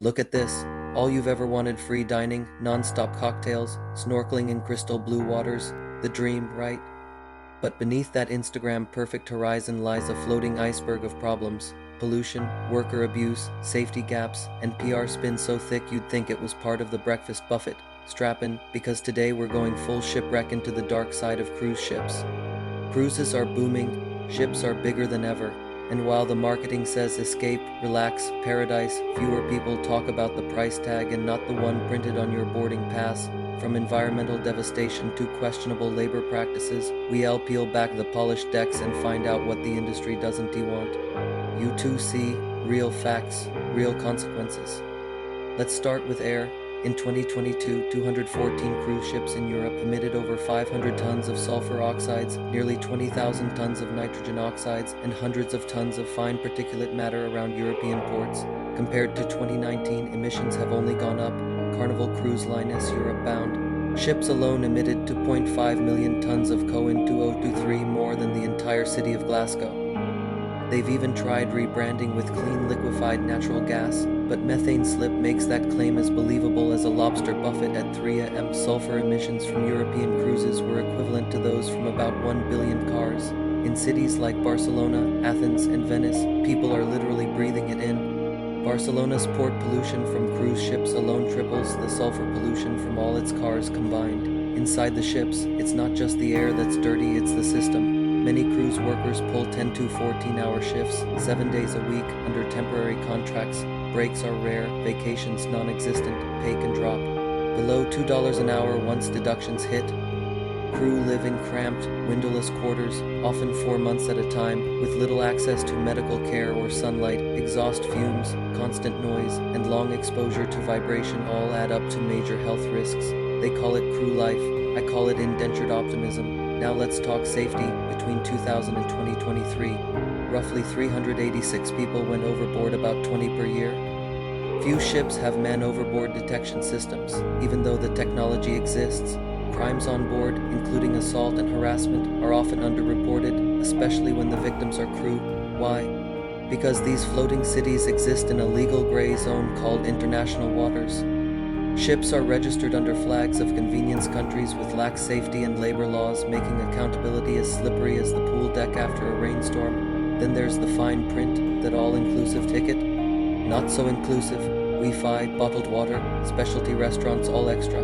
Look at this. All you've ever wanted: free dining, non-stop cocktails, snorkeling in crystal blue waters. The dream, right? But beneath that Instagram perfect horizon lies a floating iceberg of problems. Pollution, worker abuse, safety gaps, and PR spin so thick you'd think it was part of the breakfast buffet. Strap in, because today we're going full shipwreck into the dark side of cruise ships. Cruises are booming, ships are bigger than ever, and while the marketing says escape, relax, paradise, fewer people talk about the price tag and not the one printed on your boarding pass. From environmental devastation to questionable labor practices, we'll peel back the polished decks and find out what the industry doesn't want. You too see real facts, real consequences. Let's start with air. In 2022, 214 cruise ships in Europe emitted over 500 tons of sulfur oxides, nearly 20,000 tons of nitrogen oxides, and hundreds of tons of fine particulate matter around European ports. Compared to 2019, emissions have only gone up. Carnival Cruise Line S Europe bound ships alone emitted 2.5 million tons of CO in 2023, more than the entire city of Glasgow. They've even tried rebranding with clean liquefied natural gas, but methane slip makes that claim as believable as a lobster buffet at 3 m. Sulfur emissions from European cruises were equivalent to those from about 1 billion cars. In cities like Barcelona, Athens, and Venice, people are literally breathing it in. Barcelona's port pollution from cruise ships alone triples the sulfur pollution from all its cars combined. Inside the ships, it's not just the air that's dirty, it's the system. Many cruise workers pull 10 to 14-hour shifts, 7 days a week, under temporary contracts. Breaks are rare, vacations non-existent, pay can drop below $2 an hour once deductions hit. Crew live in cramped, windowless quarters, often 4 months at a time, with little access to medical care or sunlight. Exhaust fumes, constant noise, and long exposure to vibration all add up to major health risks. They call it crew life, I call it indentured optimism. Now let's talk safety. Between 2000 and 2023, roughly 386 people went overboard, about 20 per year. Few ships have man-overboard detection systems. Even though the technology exists, crimes on board, including assault and harassment, are often underreported, especially when the victims are crew. Why? Because these floating cities exist in a legal gray zone called international waters. Ships are registered under flags of convenience countries with lax safety and labor laws, making accountability as slippery as the pool deck after a rainstorm. Then there's the fine print, that all-inclusive ticket. Not so inclusive. Wi-Fi, bottled water, specialty restaurants, all extra.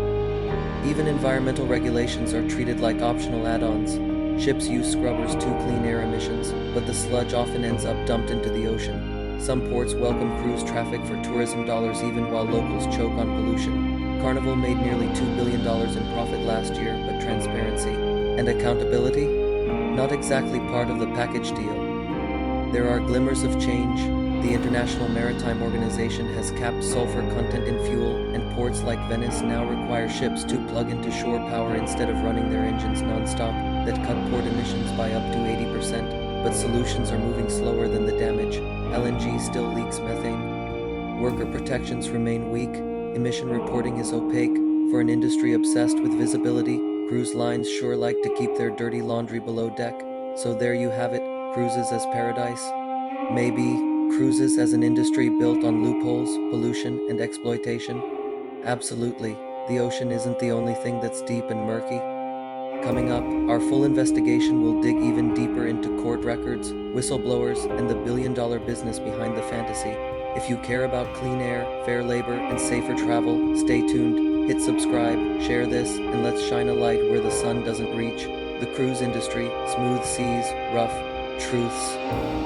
Even environmental regulations are treated like optional add-ons. Ships use scrubbers to clean air emissions, but the sludge often ends up dumped into the ocean. Some ports welcome cruise traffic for tourism dollars even while locals choke on pollution. Carnival made nearly $2 billion in profit last year, but transparency and accountability? Not exactly part of the package deal. There are glimmers of change. The International Maritime Organization has capped sulfur content in fuel, and ports like Venice now require ships to plug into shore power instead of running their engines non-stop. That cut port emissions by up to 80%. But solutions are moving slower than the damage. LNG still leaks methane. Worker protections remain weak. Emission reporting is opaque. For an industry obsessed with visibility, cruise lines sure like to keep their dirty laundry below deck. So there you have it, cruises as paradise. Maybe cruises as an industry built on loopholes, pollution, and exploitation. Absolutely, the ocean isn't the only thing that's deep and murky. Coming up, our full investigation will dig even deeper into court records, whistleblowers, and the billion-dollar business behind the fantasy. If you care about clean air, fair labor, and safer travel, stay tuned, hit subscribe, share this, and let's shine a light where the sun doesn't reach. The cruise industry, smooth seas, rough truths.